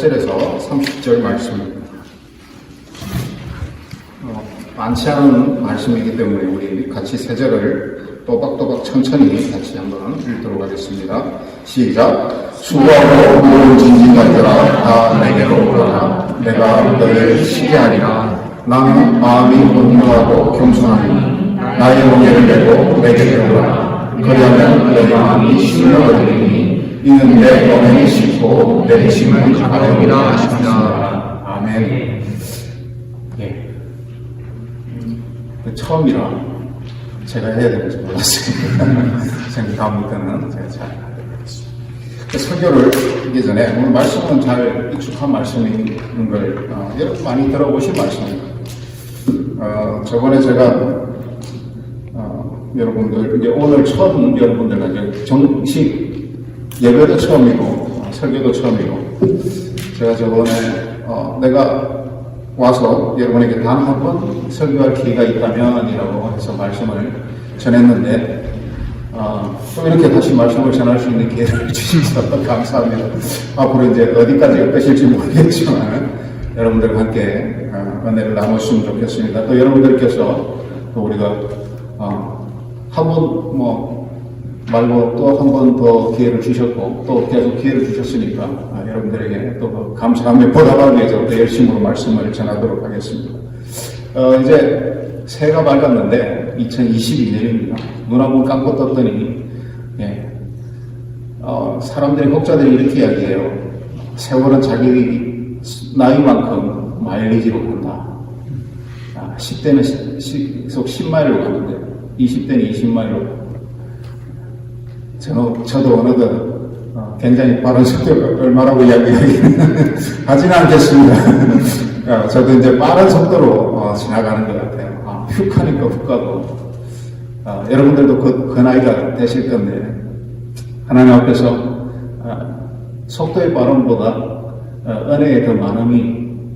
28절에서 30절 말씀입니다. 많지 않은 말씀이기 때문에 우리 같이 세 절을 또박또박 천천히 같이 한번 읽도록 하겠습니다. 시작. 수고하고 무거운 짐진들아 다 내게로 오라. 내가 너희를 쉬게 하리라. 나는 마음이 온유하고 겸손하니 나의 멍에를 메고 내게 오라. 그리하면 너희 마음이 쉼을 얻으리니 이는 내 멍에는 쉽고 내 짐은 가벼우리라 하십니다. 아멘. 처음이라 제가 해야 될지 몰랐습니다. 다음부터는 제가 잘 하겠습니다. 설교를 하기 전에 오늘 말씀은 잘 익숙한 말씀인 걸 여러분 많이 들어보신 말씀입니다. 저번에 제가 여러분들 이제 오늘 처음 여러분들과 이제 정식 예배도 처음이고 설교도 처음이고 제가 저번에 내가 와서 여러분에게 단 한 번 설교할 기회가 있다면이라고 해서 말씀을 전했는데 또 이렇게 다시 말씀을 전할 수 있는 기회를 주셔서 감사합니다. 앞으로 이제 어디까지 어떠실지 모르겠지만 여러분들과 함께 은혜를 나눴으면 좋겠습니다. 또 여러분들께서 또 우리가 한 번 말고 또 한 번 더 기회를 주셨고 또 계속 기회를 주셨으니까 여러분들에게 또 감사하며 보답하기 위해서 또 열심으로 말씀을 전하도록 하겠습니다. 이제 새해가 밝았는데 2022년입니다. 눈 한번 감고 떴더니 사람들이 목자들이 이렇게 이야기해요. 세월은 자기 나이만큼 마일리지로 간다. 10대는 시속 10마일로 가는데 20대는 20마일로 저도 어느덧 굉장히 빠른 속도를 얼마라고 하지는 않겠습니다. 저도 이제 빠른 속도로 지나가는 것 같아요. 훅 하니까 훅 가고 여러분들도 그 나이가 되실 건데 하나님 앞에서 속도의 빠름보다 은혜의 더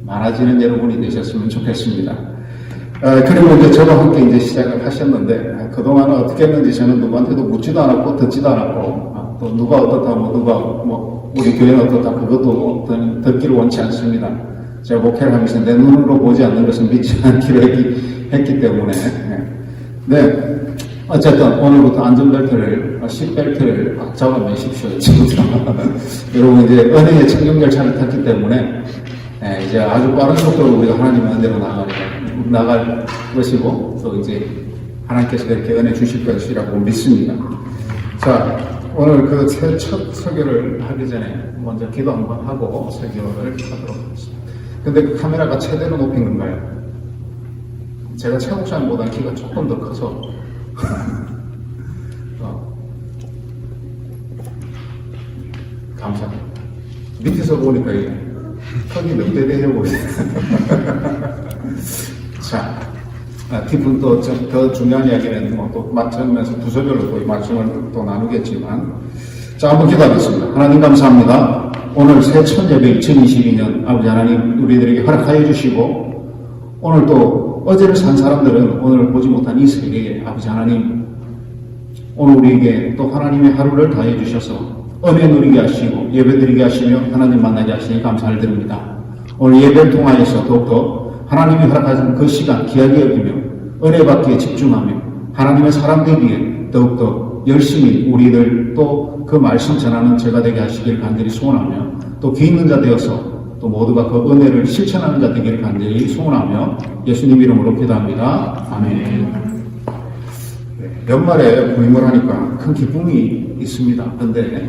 많아지는 여러분이 되셨으면 좋겠습니다. 그리고 이제 저와 함께 이제 시작을 하셨는데 그동안은 어떻게 했는지 저는 누구한테도 묻지도 않았고 듣지도 않았고 또 누가 어떻다 누가 우리 교회는 어떻다 그것도 듣기를 원치 않습니다. 제가 목회를 하면서 내 눈으로 보지 않는 것은 믿지 않기로 했기 때문에 네 어쨌든 오늘부터 안전벨트를 시트벨트를 꽉 잡아 매십시오. 여러분 이제 은혜의 청정 열차를 탔기 때문에 이제 아주 빠른 속도로 우리가 하나님의 은혜로 나갈 것이고 또 이제 하나님께서 이렇게 은혜 주실 것이라고 믿습니다. 자, 오늘 그 첫 설교를 하기 전에 먼저 기도 한번 하고 설교를 하도록 하겠습니다. 근데 그 카메라가 최대로 높인 건가요? 제가 최 목사님보다 키가 조금 더 커서 감사합니다. 밑에서 보니까 턱이 넉대대해 보이네요. 자, 뒷분 또 더 중요한 이야기는 또 맞춰면서 두 소절로 또 말씀을 또 나누겠지만, 자, 한번 기도하겠습니다. 하나님 감사합니다. 오늘 새 첫 예배 2022년 아버지 하나님 우리들에게 허락하여 주시고, 오늘 또 어제를 산 사람들은 오늘 보지 못한 이 세계에 아버지 하나님, 오늘 우리에게 또 하나님의 하루를 다해 주셔서 은혜 누리게 하시고 예배 드리게 하시며 하나님 만나게 하시니 감사를 드립니다. 오늘 예배를 통하여서 더욱더 하나님이 허락하신 그 시간 귀하게 여기며 은혜 받기에 집중하며 하나님의 사람 되기에 더욱더 열심히 우리들 또 그 말씀 전하는 제가 되게 하시기를 간절히 소원하며 또 귀 있는 자 되어서 또 모두가 그 은혜를 실천하는 자 되기를 간절히 소원하며 예수님 이름으로 기도합니다. 아멘. 연말에 부임을 하니까 큰 기쁨이 있습니다. 근데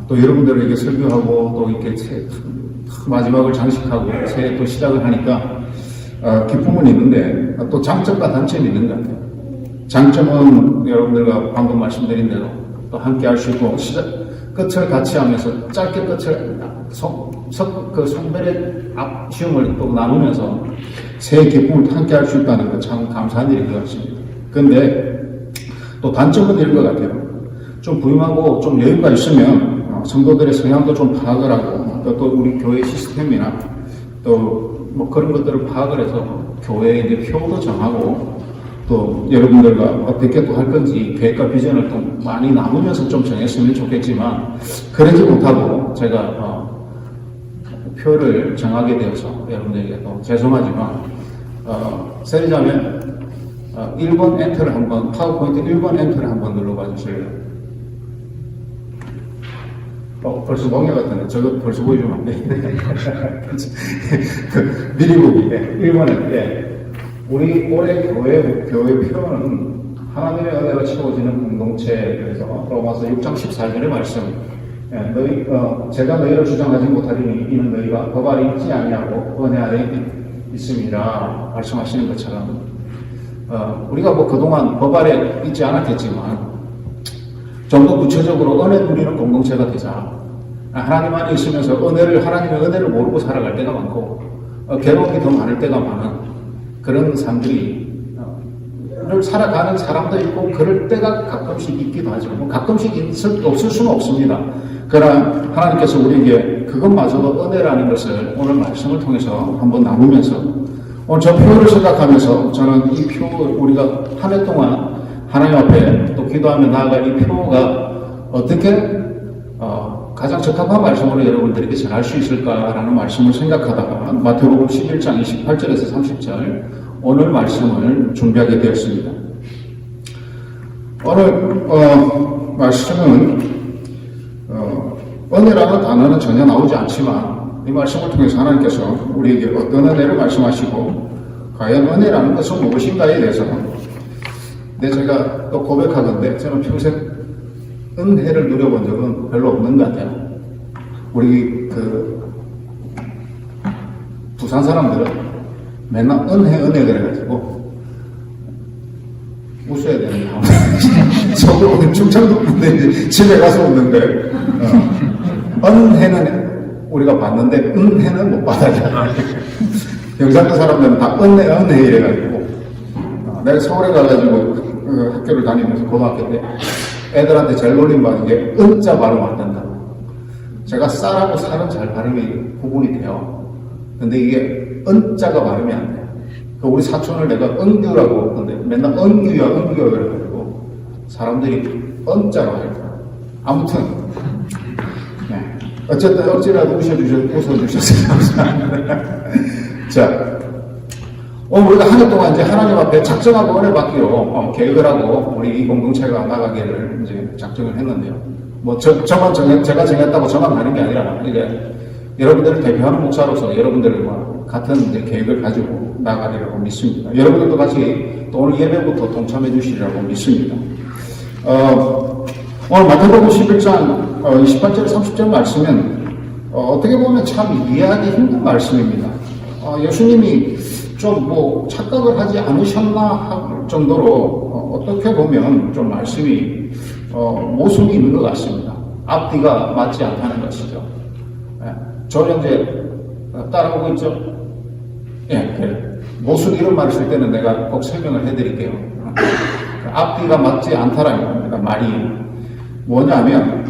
또 여러분들에게 설교하고 또 이렇게 마지막을 장식하고 새해 또 시작을 하니까 기쁨은 있는데 또 장점과 단점이 있는 것 같아요. 장점은 여러분들과 방금 말씀드린 대로 또 함께 할 수 있고 끝을 같이 하면서 짧게 끝을 그 성별의 시험을 또 나누면서 새해 기쁨을 함께 할 수 있다는 것 참 감사한 일인 것 같습니다. 근데 또 단점은 이런 것 같아요. 좀 부임하고 좀 여유가 있으면 성도들의 성향도 좀 파악을 하고 또 우리 교회 시스템이나 또 뭐 그런 것들을 파악을 해서 교회의 이제 표도 정하고 또 여러분들과 어떻게 또 할 건지 계획과 비전을 또 많이 나누면서 좀 정했으면 좋겠지만 그러지 못하고 제가 표를 정하게 되어서 여러분들에게 또 죄송하지만 세리자면 1번 엔터를 한번, 파워포인트 1번 엔터를 한번 눌러봐 주실래요? 벌써 멍해 같은데 저거 벌써 보여주면 안 돼. 미리 보기. 1번은 우리 올해 교회 표현은 하나님의 은혜로 채워지는 공동체. 그래서 로마서 6장 14절의 말씀. 제가 너희를 주장하지 못하리니 이는 너희가 법 아래 있지 아니하고 은혜 아래 있음이라 말씀하시는 것처럼 우리가 뭐 그동안 법 아래 있지 않았겠지만 좀 더 구체적으로 은혜 누리는 공동체가 되자. 하나님 안에 있으면서 하나님의 은혜를 모르고 살아갈 때가 많고 괴로움이 더 많을 때가 많은 그런 삶들이 살아가는 사람도 있고 그럴 때가 가끔씩 있기도 하죠. 가끔씩 없을 수는 없습니다. 그러나 하나님께서 우리에게 그것마저도 은혜라는 것을 오늘 말씀을 통해서 한번 나누면서 오늘 저 표를 생각하면서 저는 이 표, 우리가 한 해 동안 하나님 앞에 또 기도하며 나아갈 이 표가 어떻게 가장 적합한 말씀으로 여러분들에게 전할 수 있을까라는 말씀을 생각하다가 마태복음 11장 28절에서 30절 오늘 말씀을 준비하게 되었습니다. 오늘 말씀은 은혜라는 단어는 전혀 나오지 않지만 이 말씀을 통해서 하나님께서 우리에게 어떤 은혜를 말씀하시고 과연 은혜라는 것은 무엇인가에 대해서 제가 또 고백하건대 저는 평생 은혜를 누려본 적은 별로 없는 것 같아요. 우리 부산 사람들은 맨날 은혜 그래가지고 웃어야 되는 거. 저도 오늘 충청도 분데 이제 집에 가서 웃는 거예요. 은혜는 우리가 봤는데 은혜는 못 받아요. 경상도 사람들은 다 은혜 이래가지고 내가 서울에 가가지고 학교를 다니면서 고등학교 때 애들한테 제일 놀림받은 게 은자 발음 안 된다. 제가 쌀하고 살은 잘 발음이 구분이 돼요. 근데 이게 은자가 발음이 안 돼요. 우리 사촌을 내가 은규라고 근데 맨날 은규야 그래가지고 사람들이 은자로 할 거야. 아무튼 어쨌든 억지라도 웃어주셔서 감사합니다. 자, 오늘 우리가 한 해 동안 이제 하나님 앞에 작정하고 은혜 받기로 계획을 하고 우리 이 공동체가 나가기를 이제 작정을 했는데요. 뭐 제가 정했다고 저만 가는 게 아니라 이제 여러분들을 대표하는 목사로서 여러분들과 같은 이제 계획을 가지고 나가리라고 믿습니다. 여러분들도 같이 또 오늘 예배부터 동참해 주시리라고 믿습니다. 오늘 마태복음 11장 28절 30절 말씀은 어떻게 보면 참 이해하기 힘든 말씀입니다. 예수님이 좀 뭐 착각을 하지 않으셨나 할 정도로 어떻게 보면 좀 말씀이 모순이 있는 것 같습니다. 앞뒤가 맞지 않다는 것이죠. 저 현재 따라오고 있죠? 그래. 모순 이런 말을 쓸 때는 내가 꼭 설명을 해드릴게요. 앞뒤가 맞지 않다라는 겁니다. 말이 뭐냐면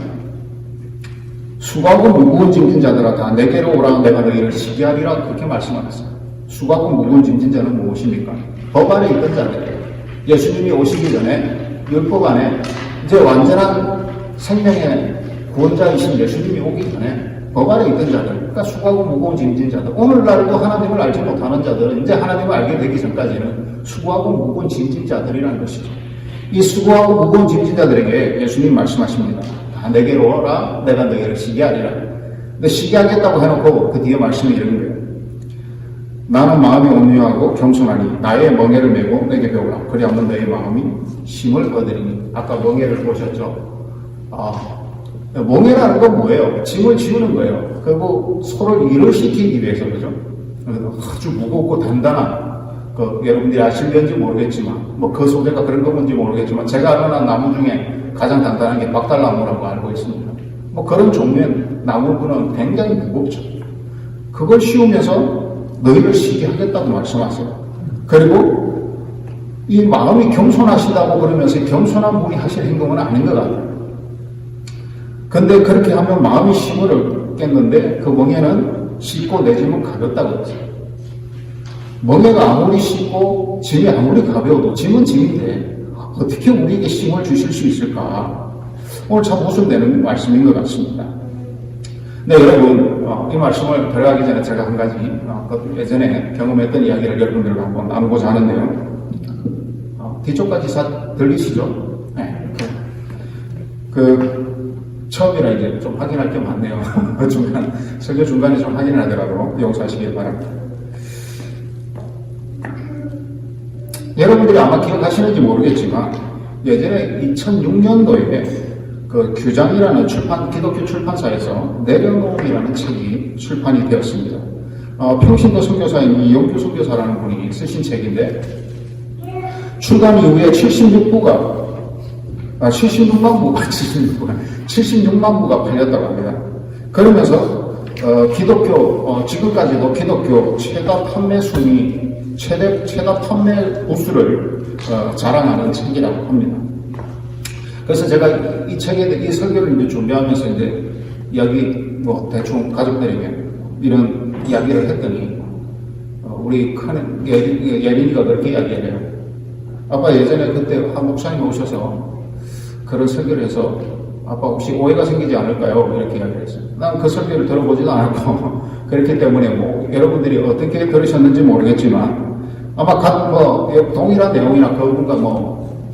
수고하고 무거운 짐진 자들아 다 내게로 오라 내가 너희를 쉬게 하리라 그렇게 말씀하셨어요. 수고하고 무거운 짐진 자는 무엇입니까? 법 안에 있던 자들이에요. 예수님이 오시기 전에 율법 안에 이제 완전한 생명의 구원자이신 예수님이 오기 전에 법 안에 있던 자들, 그러니까 수고하고 무거운 짐진 자들, 오늘날도 하나님을 알지 못하는 자들은 이제 하나님을 알게 되기 전까지는 수고하고 무거운 짐진 자들이라는 것이죠. 이 수고하고 무거운 짐진 자들에게 예수님 말씀하십니다. 다 내게로 오라 내가 너희를 쉬게 하리라. 근데 쉬게 하겠다고 해놓고 그 뒤에 말씀이 이런 거예요. 나는 마음이 온유하고 겸손하니 나의 멍에를 메고 내게 배우라. 그리하면 너의 마음이 힘을 얻으리니. 아까 멍에를 보셨죠? 멍에라는 건 뭐예요? 짐을 지우는 거예요. 그리고 서로 일을 시키기 위해서, 그죠? 아주 무겁고 단단한, 여러분들이 아실는지 모르겠지만, 그 소재가 그런 건지 모르겠지만, 제가 아는 나무 중에 가장 단단한 게 박달나무라고 알고 있습니다. 그런 종류의 나무는 굉장히 무겁죠. 그걸 씌우면서 너희를 쉬게 하겠다고 말씀하세요. 그리고 이 마음이 겸손하시다고 그러면서 겸손한 분이 하실 행동은 아닌 것 같아요. 근데 그렇게 하면 마음이 힘을 얻겠는데 그 멍에는 쉽고 내 짐은 가볍다고 했어요. 멍에가 아무리 쉽고 짐이 아무리 가벼워도 짐은 짐인데 어떻게 우리에게 힘을 주실 수 있을까? 오늘 참 모순되는 말씀인 것 같습니다. 네, 여러분, 이 말씀을 들어가기 전에 제가 한 가지, 예전에 경험했던 이야기를 여러분들과 한번 나누고자 하는데요. 뒤쪽까지 들리시죠? 네. 처음이라 이제 좀 확인할 게 많네요. 설교 중간에 좀 확인을 하더라도 용서하시길 바랍니다. 여러분들이 아마 기억하시는지 모르겠지만, 예전에 2006년도에 그 규장이라는 기독교 출판사에서 내려놓음이라는 책이 출판이 되었습니다. 평신도 선교사인 이영규 선교사라는 분이 쓰신 책인데, 출간 이후에 76만 부가 팔렸다고 합니다. 그러면서 지금까지도 기독교 최다 판매 부수를 자랑하는 책이라고 합니다. 그래서 제가 이 설교를 이제 준비하면서 이제 대충 가족들에게 이런 이야기를 했더니, 우리 큰 예린이가 그렇게 이야기를 해요. 아빠 예전에 그때 한 목사님 오셔서 그런 설교를 해서 아빠 혹시 오해가 생기지 않을까요? 이렇게 이야기를 했어요. 난 그 설교를 들어보지도 않았고, 그렇기 때문에 여러분들이 어떻게 들으셨는지 모르겠지만, 아마 동일한 내용이나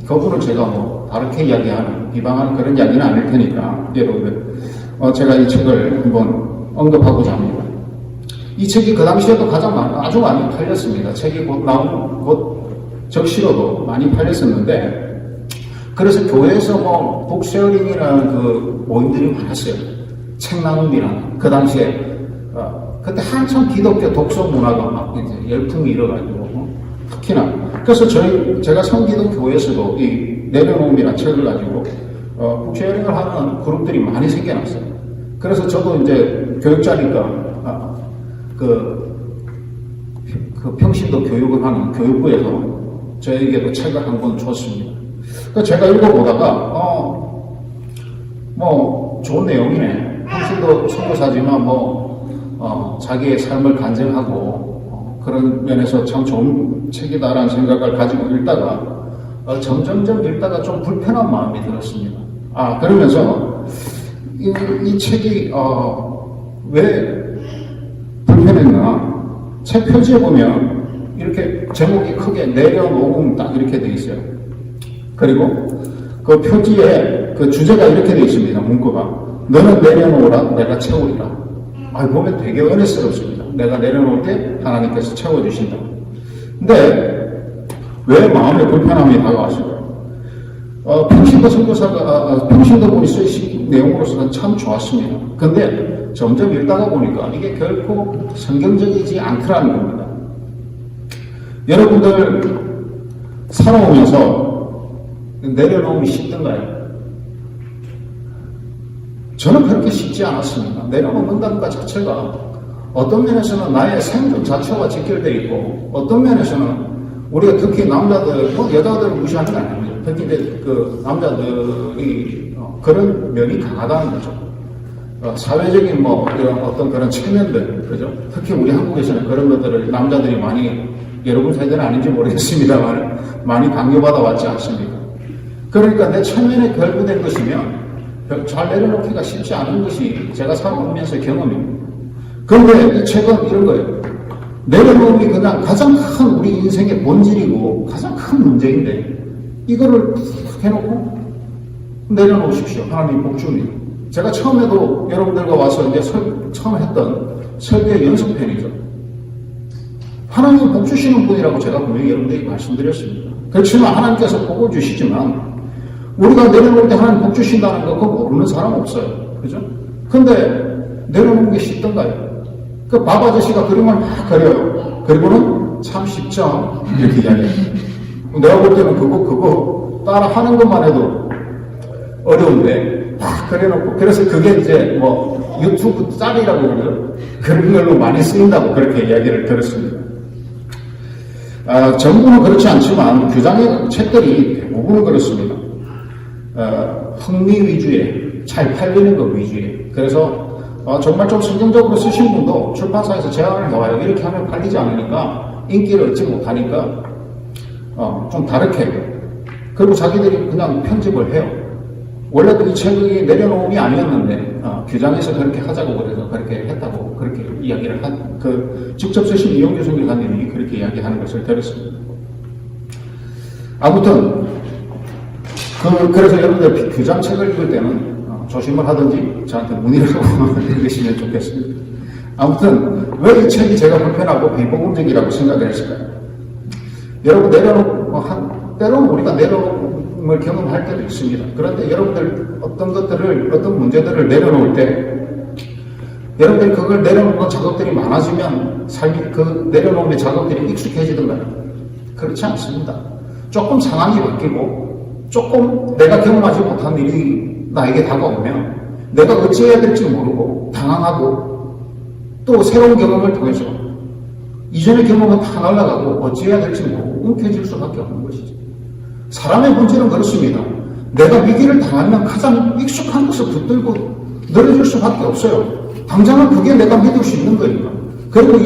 그분을 제가 다르게 이야기하는, 비방하는 그런 이야기는 아닐 테니까, 여러분들, 제가 이 책을 한번 언급하고자 합니다. 이 책이 그 당시에도 아주 많이 팔렸습니다. 책이 곧 적시로도 많이 팔렸었는데, 그래서 교회에서 북쉐어링이라는 그 모임들이 많았어요. 책 나눔이라는. 그 당시에, 그때 한참 기독교 독서 문화가 막 이제 열풍이 일어가지고, 특히나. 그래서 제가 섬기던 교회에서도 이 내려놓음이라는 책을 가지고, 북쉐어링을 하는 그룹들이 많이 생겨났어요. 그래서 저도 이제 교육자니까, 그 평신도 교육을 하는 교육부에서 저에게도 책을 한 권 줬습니다. 제가 읽어보다가, 좋은 내용이네. 평신도 선교사지만 자기의 삶을 간증하고, 그런 면에서 참 좋은 책이다라는 생각을 가지고 읽다가, 점점점 읽다가 좀 불편한 마음이 들었습니다. 그러면서, 이 책이, 왜 불편했나? 책 표지에 보면, 이렇게 제목이 크게 내려놓음 딱 이렇게 돼 있어요. 그리고 그 표지에 그 주제가 이렇게 돼 있습니다. 문구가. 너는 내려놓으라, 내가 채우리라. 보면 되게 은혜스럽습니다. 내가 내려놓을 때 하나님께서 채워주신다. 근데 왜 마음에 불편함이 다가왔을까요? 평신도 분이 쓰신 내용으로서는 참 좋았습니다. 근데 점점 읽다가 보니까 이게 결코 성경적이지 않더라는 겁니다. 여러분들 살아오면서 내려놓음이 쉽던가요? 저는 그렇게 쉽지 않았습니다. 내려놓는다는 것 자체가 어떤 면에서는 나의 생존 자체와 직결되어 있고, 어떤 면에서는 우리가 특히 남자들, 여자들을 무시하는 게 아닙니다. 특히 이제 그 남자들이 그런 면이 강하다는 거죠. 사회적인 이런 어떤 그런 체면들, 그죠? 특히 우리 한국에서는 그런 것들을 남자들이 많이, 여러분 세대는 아닌지 모르겠습니다만, 많이 강요받아 왔지 않습니까? 그러니까 내 체면에 결부된 것이면 잘 내려놓기가 쉽지 않은 것이 제가 살아오면서 경험입니다. 그런데 이 책은 이런 거예요. 내려놓음이 그냥 가장 큰 우리 인생의 본질이고 가장 큰 문제인데, 이거를 해놓고 내려놓으십시오. 하나님 복 줍니다. 제가 처음에도 여러분들과 와서 이제 처음 했던 설교의 연습편이죠. 하나님 복 주시는 분이라고 제가 분명히 여러분들에게 말씀드렸습니다. 그렇지만 하나님께서 복을 주시지만, 우리가 내려놓을 때 하나님 복 주신다는 거 그거 모르는 사람 없어요. 그죠? 근데 내려놓는 게 쉽던가요? 그 밥 아저씨가 그림을 막 그려요. 그리고는 참 쉽죠? 이렇게 이야기해요. 내가 볼 때는 그거 따라 하는 것만 해도 어려운데 막 그려놓고, 그래서 그게 이제 유튜브 짤이라고 그러죠. 그런 걸로 많이 쓰인다고 그렇게 이야기를 들었습니다. 전부는 그렇지 않지만 규장의 책들이 대부분은 그렇습니다. 흥미 위주의, 잘 팔리는 것 위주의. 그래서 정말 좀 성경적으로 쓰신 분도 출판사에서 제안을 해와요. 이렇게 하면 팔리지 않으니까, 인기를 얻지 못하니까 좀 다르게. 그리고 자기들이 그냥 편집을 해요. 원래 그 이 책이 내려놓음이 아니었는데 규장에서 그렇게 하자고 그래서 그렇게 했다고 그렇게 이야기를 직접 쓰신 이용규 선교사님이 그렇게 이야기하는 것을 들었습니다. 아무튼 그래서 여러분들 규장 책을 읽을 때는 조심을 하든지 저한테 문의를 하고 읽으시면 좋겠습니다. 아무튼 왜 이 책이 제가 불편하고 비복음적이라고 생각을 했을까요? 여러분 때로는 우리가 내려놓음을 경험할 때도 있습니다. 그런데 여러분들 어떤 문제들을 내려놓을 때 여러분들 그걸 내려놓는 작업들이 많아지면 삶이 그 내려놓음의 작업들이 익숙해지던가요? 그렇지 않습니다. 조금 상황이 바뀌고 조금 내가 경험하지 못한 일이 나에게 다가오면 내가 어찌해야 될지 모르고 당황하고 또 새로운 경험을 통해서 이전의 경험은 다 날아가고 어찌해야 될지 모르고 움켜질 수밖에 없는 것이죠. 사람의 문제는 그렇습니다. 내가 위기를 당하면 가장 익숙한 것을 붙들고 늘어질 수밖에 없어요. 당장은 그게 내가 믿을 수 있는 거니까. 그리고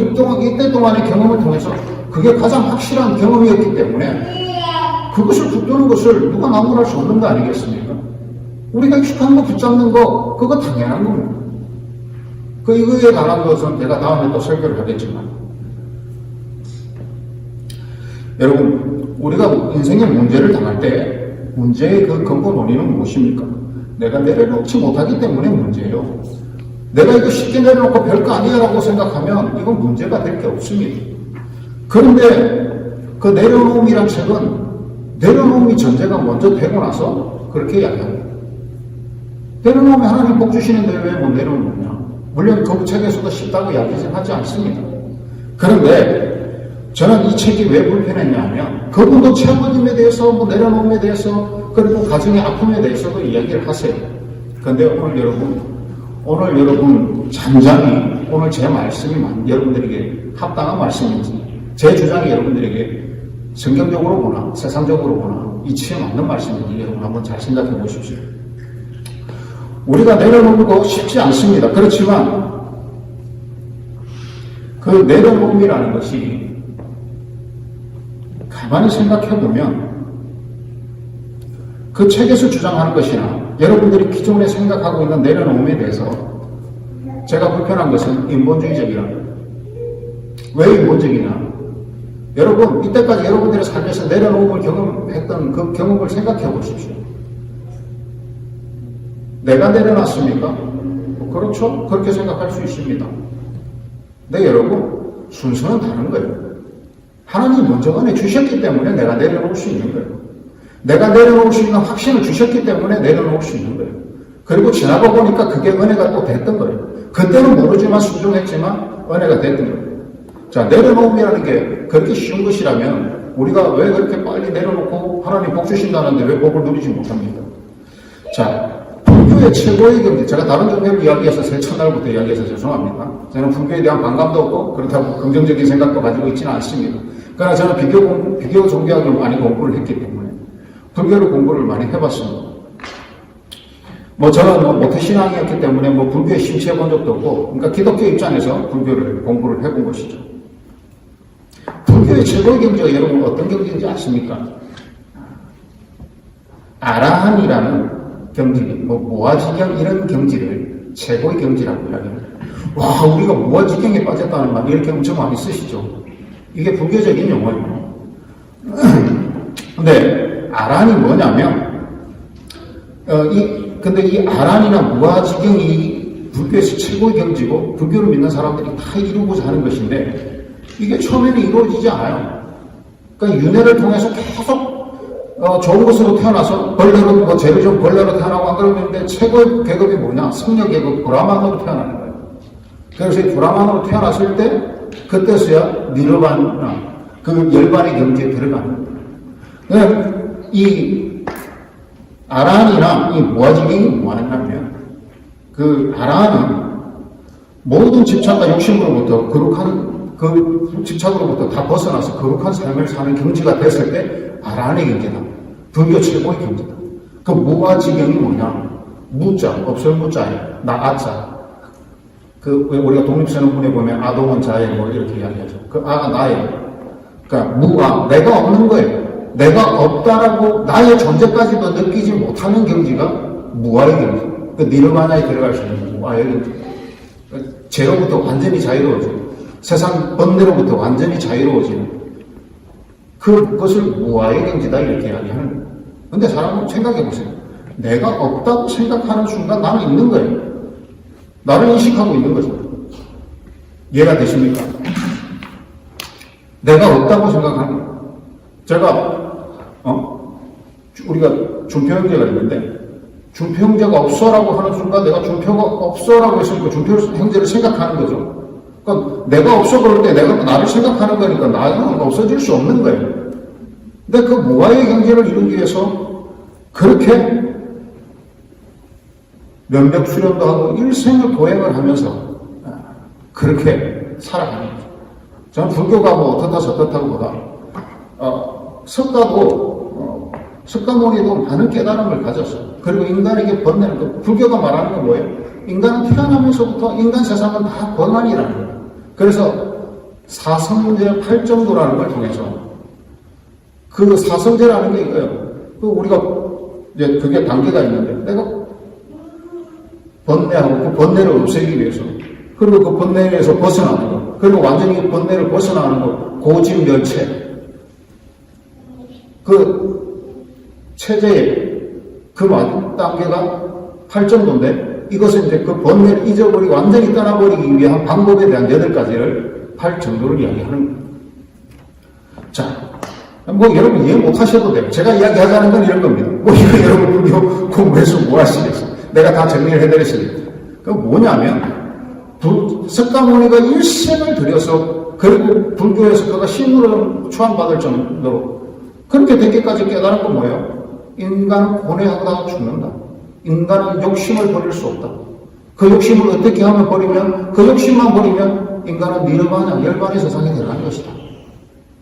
이때 동안의 경험을 통해서 그게 가장 확실한 경험이었기 때문에 그것을 붙드는 것을 누가 나무랄 수 없는 거 아니겠습니까? 우리가 익숙한 거 붙잡는 거 그거 당연한 겁니다. 이거에 관한 것은 내가 다음에 또 설교를 하겠지만 여러분 우리가 인생의 문제를 당할 때 문제의 그 근본 원인은 무엇입니까? 내가 내려놓지 못하기 때문에 문제예요. 내가 이거 쉽게 내려놓고 별거 아니야라고 생각하면 이건 문제가 될 게 없습니다. 그런데 그 내려놓음이란 책은 내려놓음이 전제가 먼저 되고 나서 그렇게 이야기합니다. 내려놓으면 하나님 복 주시는데 왜 못 내려놓느냐? 물론 그 책에서도 쉽다고 이야기하지 않습니다. 그런데 저는 이 책이 왜 불편했냐 하면 그분도 체험님에 대해서 내려놓음에 대해서 그리고 가정의 아픔에 대해서도 이야기를 하세요. 그런데 오늘 여러분 잠잠히 오늘 제 말씀이 여러분들에게 합당한 말씀인지 제 주장이 여러분들에게 성경적으로 보나 세상적으로 보나 이치에 맞는 말씀인지 여러분 한번 잘 생각해 보십시오. 우리가 내려놓는 거 쉽지 않습니다. 그렇지만 그 내려놓음이라는 것이 가만히 생각해 보면 그 책에서 주장하는 것이나 여러분들이 기존에 생각하고 있는 내려놓음에 대해서 제가 불편한 것은 인본주의적이라는 거예요. 왜 인본적이냐? 여러분 이때까지 여러분들의 삶에서 내려놓음을 경험했던 그 경험을 생각해 보십시오. 내가 내려놨습니까? 그렇죠? 그렇게 생각할 수 있습니다. 네, 여러분 순서는 다른 거예요. 하나님 먼저 은혜 주셨기 때문에 내가 내려놓을 수 있는 거예요. 내가 내려놓을 수 있는 확신을 주셨기 때문에 내려놓을 수 있는 거예요. 그리고 지나고 보니까 그게 은혜가 또 됐던 거예요. 그때는 모르지만 순종했지만 은혜가 됐던 거예요. 자, 내려놓음이라는 게 그렇게 쉬운 것이라면 우리가 왜 그렇게 빨리 내려놓고 하나님 복 주신다는데 왜 복을 누리지 못합니까? 자, 불교의 최고의 경지, 제가 다른 종교를 이야기해서 새 첫날부터 이야기해서 죄송합니다. 저는 불교에 대한 반감도 없고 그렇다고 긍정적인 생각도 가지고 있지는 않습니다. 그러나 저는 비교 종교학을 많이 공부를 했기 때문에 불교를 공부를 많이 해봤습니다. 저는 모태신앙이었기 때문에 불교에 심취해 본 적도 없고, 그러니까 기독교 입장에서 불교를 공부를 해본 것이죠. 불교의 최고의 경지가 여러분 어떤 경지인지 아십니까? 아라한이라는 경지, 무아지경 이런 경지를 최고의 경지라고 이야기합니다. 와, 우리가 무아지경에 빠졌다는 말 이렇게 엄청 많이 쓰시죠. 이게 불교적인 용어예요. 근데 아란이 뭐냐면 근데 이 아란이나 무아지경이 불교에서 최고의 경지고 불교를 믿는 사람들이 다 이루고자 하는 것인데 이게 처음에는 이루어지지 않아요. 그러니까 윤회를 통해서 계속 좋은 것으로 태어나서 벌레로 죄를 좀 벌레로 태어나고 안 그러는데 최고의 계급이 뭐냐? 승려 계급 브라만으로 태어나는 거예요. 그래서 이 브라만으로 태어났을 때 그때서야 니르바나 그 열반의 경지에 들어가는 거예요. 이 아라한이나 이 무아지경이 뭐 하냐면 그 아라한은 모든 집착과 욕심으로부터 거룩한 그 집착으로부터 다 벗어나서 거룩한 삶을 사는 경지가 됐을 때 아라한의 경지다. 불교 최고의 경지다. 그 무아지경이 뭐냐? 무자, 없을 무자에 나아자. 우리가 독립선언문에 보면 아동은 자에 이렇게 이야기하죠. 그 아가 나예요. 그러니까 무아, 내가 없는 거예요. 내가 없다라고 나의 존재까지도 느끼지 못하는 경지가 무아의 경지. 그 니르바나에 들어갈 수 있는 무아의 경지. 죄로부터 완전히 자유로워지고 세상 번뇌로부터 완전히 자유로워지는 그것을 무아의 경지다 이렇게 이야기하는 거예요. 근데 사람은 생각해 보세요. 내가 없다고 생각하는 순간 나는 있는 거예요. 나를 인식하고 있는 거죠. 이해가 되십니까? 내가 없다고 생각하는 거예요. 제가 우리가 준표 형제가 있는데 준표 형제가 없어라고 하는 순간 내가 준표가 없어라고 했으니까 준표 형제를 생각하는 거죠. 그러니까 내가 없어 그럴 때 내가 나를 생각하는 거니까 나는 없어질 수 없는 거예요. 근데 그 무아의 경제를 이루기 위해서 그렇게 면벽 수련도 하고 일생을 도행을 하면서 그렇게 살아가는 거죠. 저는 불교가 뭐 어떻다 저떻다고 보다 석가모니도 많은 깨달음을 가졌어요. 그리고 인간에게 번뇌는 거, 불교가 말하는 건 뭐예요? 인간은 태어나면서부터 인간 세상은 다 권한이라는 거예요. 그래서 사성제 8정도라는 걸 통해서 그 사성제라는 게 이거예요. 그 우리가 이제 그게 단계가 있는데 내가 번뇌하고 그 번뇌를 없애기 위해서 그리고 그 번뇌에서 벗어나는 거 그리고 완전히 번뇌를 벗어나는 거 고집멸체 그 체제의 그 마지막 단계가 8정도인데 이것은 이제 그 번뇌를 잊어버리고 완전히 떠나버리기 위한 방법에 대한 8가지를 8정도를 이야기하는 거예요. 자, 뭐 여러분 이해 못 하셔도 돼요. 제가 이야기하자는 건 이런 겁니다. 뭐 이거 여러분 불교 공부해서 뭐 하시겠어요? 내가 다 정리를 해드리시겠죠. 그 뭐냐면 석가모니가 일생을 들여서 그리고 불교에서 그가 신으로 추앙받을 정도로 그렇게 되기까지 깨달은 건 뭐예요? 인간은 고뇌하다가 죽는다. 인간은 욕심을 버릴 수 없다. 그 욕심을 어떻게 하면 버리면 그 욕심만 버리면 인간은 니르바나 열반의 세상에 들어가는 것이다.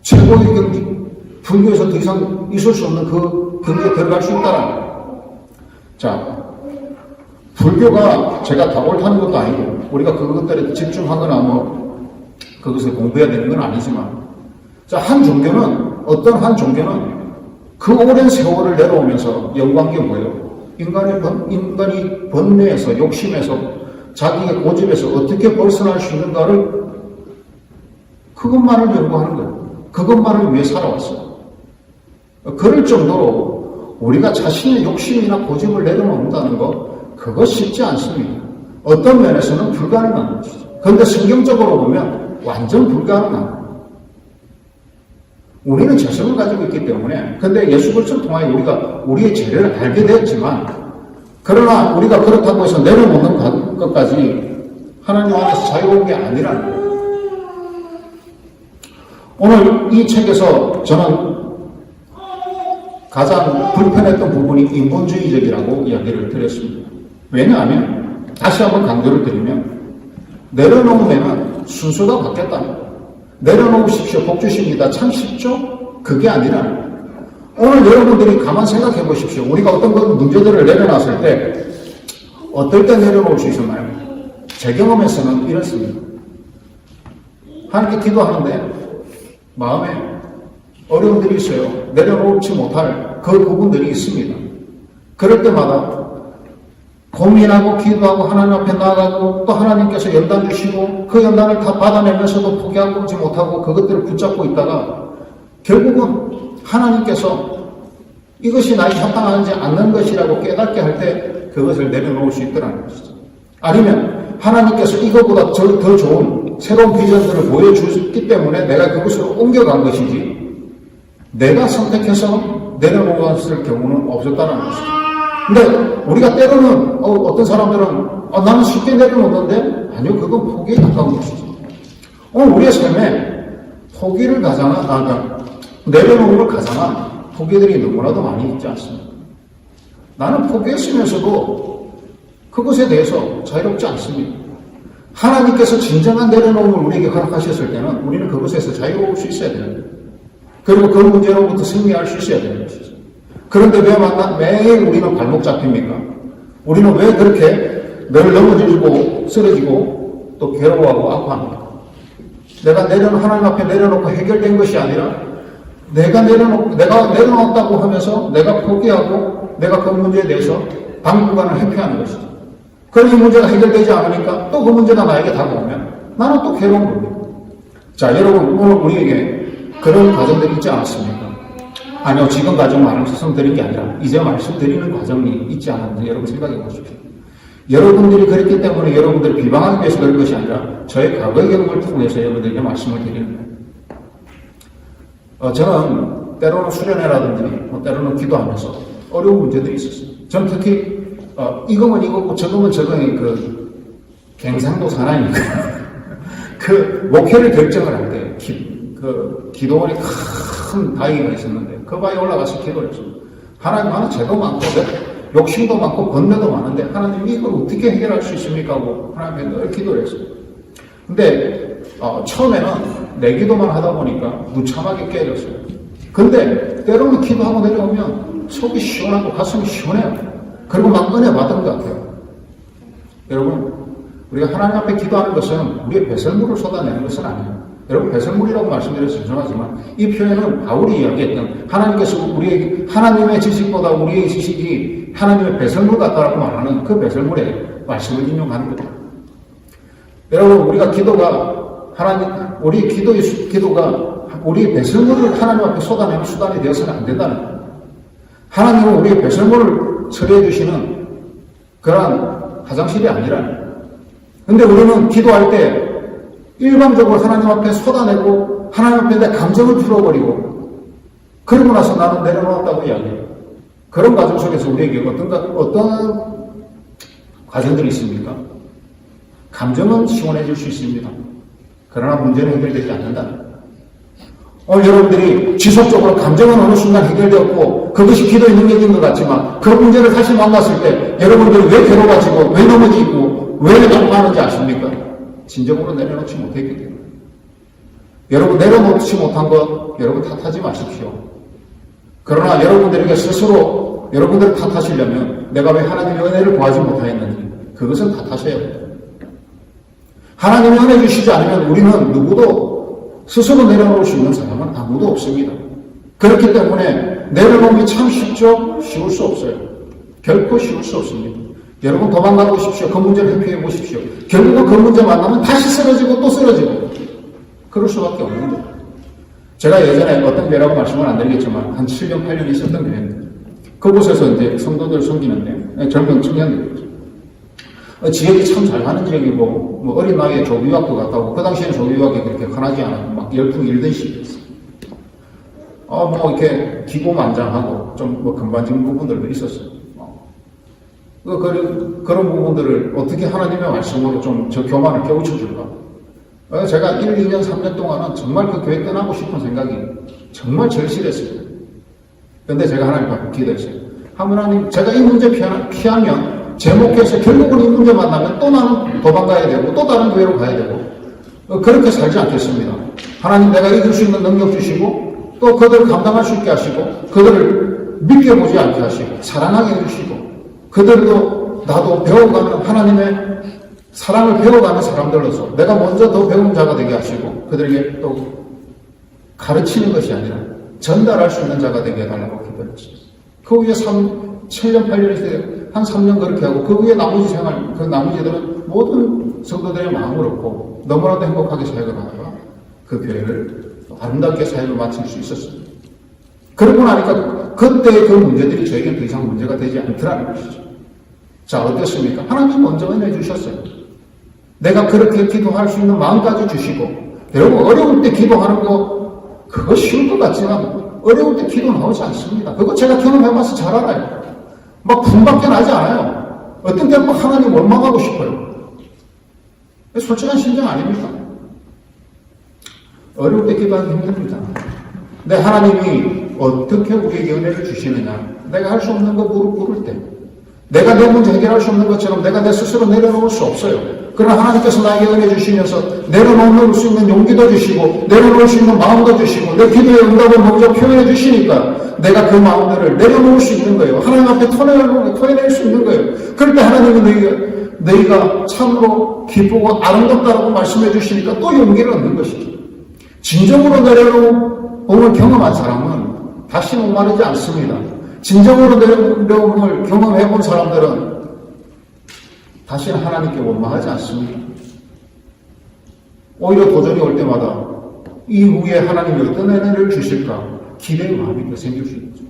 최고의 경지 불교에서 더 이상 있을 수 없는 그 경지에 들어갈 수 있다라는 거예요. 자, 불교가 제가 다 옳다는 것도 아니고 우리가 그것들에 집중하거나 뭐 그것을 공부해야 되는 건 아니지만 자, 한 종교는 어떤 한 종교는 그 오랜 세월을 내려오면서 연구한 게 뭐예요? 인간이 번뇌에서 욕심에서 자기의 고집에서 어떻게 벗어날 수 있는가를 그것만을 연구하는 거예요. 그것만을 위해 살아왔어요. 그럴 정도로 우리가 자신의 욕심이나 고집을 내려놓는다는 거 그거 쉽지 않습니다. 어떤 면에서는 불가능한 것이죠. 그런데 성경적으로 보면 완전 불가능한 거예요. 우리는 죄성을 가지고 있기 때문에 근데 예수 그리스도를 통하여 우리가 우리의 죄를 알게 되었지만 그러나 우리가 그렇다고 해서 내려놓는 것까지 하나님 안에서 자유로운 게 아니라는 거예요. 오늘 이 책에서 저는 가장 불편했던 부분이 인본주의적이라고 이야기를 드렸습니다. 왜냐하면 다시 한번 강조를 드리면 내려놓으면 순서가 바뀌었다. 내려놓으십시오. 복 주십니다. 참 쉽죠? 그게 아니라 오늘 여러분들이 가만 생각해 보십시오. 우리가 어떤 문제들을 내려놨을 때 어떨 때 내려놓을 수 있었나요? 제 경험에서는 이렇습니다. 하나님께 기도하는데 마음에 어려움들이 있어요. 내려놓지 못할 그 부분들이 있습니다. 그럴 때마다 고민하고 기도하고 하나님 앞에 나아가고 또 하나님께서 연단 주시고 그 연단을 다 받아내면서도 포기하지 못하고 그것들을 붙잡고 있다가 결국은 하나님께서 이것이 나에게 합당하지 않는 것이라고 깨닫게 할 때 그것을 내려놓을 수 있더라는 것이죠. 아니면 하나님께서 이것보다 더 좋은 새로운 비전들을 보여주기 때문에 내가 그것으로 옮겨간 것이지 내가 선택해서 내려놓았을 경우는 없었다는 것이죠. 근데 우리가 때로는 어떤 사람들은 나는 쉽게 내려놓는데 아니요, 그건 포기에 가까운 것이지. 우리의 삶에 포기를 가장한 내려놓은 걸 가장한 포기들이 너무나도 많이 있지 않습니까? 나는 포기했으면서도 그것에 대해서 자유롭지 않습니다. 하나님께서 진정한 내려놓음을 우리에게 허락하셨을 때는 우리는 그것에서 자유로울 수 있어야 되는 거예요. 그리고 그 문제로부터 승리할 수 있어야 되는 것이죠. 그런데 왜 매일 우리는 발목 잡힙니까? 우리는 왜 그렇게 늘 넘어지고 쓰러지고 또 괴로워하고 아파합니까? 내가 하나님 앞에 내려놓고 해결된 것이 아니라 내가 내려놓았다고 하면서 내가 포기하고 내가 그 문제에 대해서 당분간은 회피하는 것이죠. 그럼 이 문제가 해결되지 않으니까 또 그 문제가 나에게 다가오면 나는 또 괴로운 겁니다. 자, 여러분, 오늘 우리에게 그런 과정들이 있지 않았습니까? 아니요, 지금 과정 말씀드린 게 아니라 이제 말씀드리는 과정이 있지 않았는지 여러분 생각해 보십시오. 여러분들이 그랬기 때문에 여러분들을 비방하기 위해서 그런 것이 아니라 저의 과거의 경험을 통해서 여러분들에게 말씀을 드리는 거예요. 저는 때로는 수련회라든지 때로는 기도하면서 어려운 문제들이 있었어요. 저는 특히 이거면 이거고 저거면 저거니 그 갱상도 사나이니까 그 목표를 결정을 할 때 기도원이 큰 바위가 있었는데 그 바위에 올라가서 기도를 했습니다. 하나님, 나는 죄도 많고 욕심도 많고 번뇌도 많은데 하나님 이걸 어떻게 해결할 수 있습니까? 하고 하나님께 늘 기도를 했어요. 근데 처음에는 내 기도만 하다 보니까 무참하게 깨졌어요. 근데 때로는 기도하고 내려오면 속이 시원하고 가슴이 시원해요. 그리고 막 은혜 받은 것 같아요. 여러분, 우리가 하나님 앞에 기도하는 것은 우리의 배설물을 쏟아내는 것은 아니에요. 여러분, 배설물이라고 말씀드려서 죄송하지만 이 표현은 바울이 이야기했던 하나님께서 우리에게 하나님의 지식보다 우리의 지식이 하나님의 배설물 같다라고 말하는 그 배설물의 말씀을 인용하는 겁니다. 여러분, 우리가 기도가 우리 기도가 우리의 배설물을 하나님 앞에 쏟아내는 수단이 되어서는 안 된다는 거예요. 하나님은 우리의 배설물을 처리해 주시는 그러한 화장실이 아니라는 거예요. 근데 우리는 기도할 때 일방적으로 하나님 앞에 쏟아내고 하나님 앞에 내 감정을 풀어버리고 그러고 나서 나는 내려놓았다고 이야기해요. 그런 과정 속에서 우리에게 어떤 과정들이 있습니까? 감정은 시원해질 수 있습니다. 그러나 문제는 해결되지 않는다. 여러분들이 지속적으로 감정은 어느 순간 해결되었고 그것이 기도의 능력인 것 같지만 그 문제를 다시 만났을 때 여러분들이 왜 괴로워지고 왜 넘어지고 왜 낙마하는지 아십니까? 진정으로 내려놓지 못했기 때문에. 여러분, 내려놓지 못한 것 여러분 탓하지 마십시오. 그러나 여러분들에게 스스로 여러분들을 탓하시려면 내가 왜 하나님의 은혜를 구하지 못하였는지 그것은 탓하셔야 돼요. 하나님이 은혜 주시지 않으면 우리는 누구도 스스로 내려놓을 수 있는 사람은 아무도 없습니다. 그렇기 때문에 내려놓음이 참 쉽죠? 쉬울 수 없어요. 결코 쉬울 수 없습니다. 여러분 도망가 보십시오. 그 문제를 회피해 보십시오. 결국은 그 문제 만나면 다시 쓰러지고 또 쓰러지고 그럴 수밖에 없는 거예요. 제가 예전에 어떤 교회라고 말씀을 안 드리겠지만 한 7년, 8년 있었던 교회인데 그곳에서 이제 성도들 섬기는데 젊은 청년들이죠. 지역이 참 잘 가는 지역이고 뭐 어린 나이에 조교유학도 갔다 오고 그 당시에는 조교유학이 그렇게 흔하지 않았고 막 열풍이 일던 시기였어요. 뭐 이렇게 기고만장하고 좀 뭐 금반진 부분들도 있었어요. 그런 부분들을 어떻게 하나님의 말씀으로 좀 저 교만을 깨우쳐줄까? 제가 1, 2년, 3년 동안은 정말 그 교회 떠나고 싶은 생각이 정말 절실했어요. 그런데 제가 하나님 앞에 기도했어요. 하나님, 제가 이 문제 피하면 제목해서 결국은 이 문제 만나면 또 나는 도망가야 되고 또 다른 교회로 가야 되고 그렇게 살지 않겠습니다. 하나님, 내가 이길 수 있는 능력 주시고 또 그들을 감당할 수 있게 하시고 그들을 믿겨보지 않게 하시고 사랑하게 해주시고 그들도 나도 배워가는 하나님의 사랑을 배워가는 사람들로서 내가 먼저 더 배운 자가 되게 하시고 그들에게 또 가르치는 것이 아니라 전달할 수 있는 자가 되게 해달라고 기도했어요. 그 후에 7년, 8년이 한 3년 그렇게 하고 그 후에 나머지 생활, 그 나머지들은 모든 성도들의 마음을 얻고 너무나도 행복하게 사역을 하다가 그 교회를 아름답게 사역을 마칠 수 있었습니다. 그러고 나니까 그때의 그 문제들이 저에게는 더 이상 문제가 되지 않더라는 것이죠. 자, 어떻습니까? 하나님 먼저 은혜 주셨어요. 내가 그렇게 기도할 수 있는 마음까지 주시고 여러분 어려울 때 기도하는 거 그거 쉬울 것 같지만 어려울 때 기도 나오지 않습니다. 그거 제가 경험해봐서 잘 알아요. 막 분밖에 나지 않아요. 어떤 때는 막 하나님 원망하고 싶어요. 솔직한 심정 아닙니까? 어려울 때 기도하기 힘듭니다. 근데 하나님이 어떻게 우리에게 은혜를 주시느냐. 내가 할 수 없는 거 무릎 꿇을 때 내가 내 문제 해결할 수 없는 것처럼 내가 내 스스로 내려놓을 수 없어요. 그러나 하나님께서 나에게 은혜 주시면서 내려놓을 수 있는 용기도 주시고 내려놓을 수 있는 마음도 주시고 내 기도의 응답을 먼저 표현해 주시니까 내가 그 마음들을 내려놓을 수 있는 거예요. 하나님 앞에 토해낼 수 있는 거예요. 그럴 때 하나님은 너희가 참으로 기쁘고 아름답다라고 말씀해 주시니까 또 용기를 얻는 것이죠. 진정으로 내려놓음을 경험한 사람은 다시 목마르지 않습니다. 진정으로 내려옴을 경험해 본 사람들은 다시는 하나님께 원망하지 않습니다. 오히려 도전이 올 때마다 이후에 하나님이 어떤 은혜를 주실까 기대의 마음이 더 생길 수 있죠.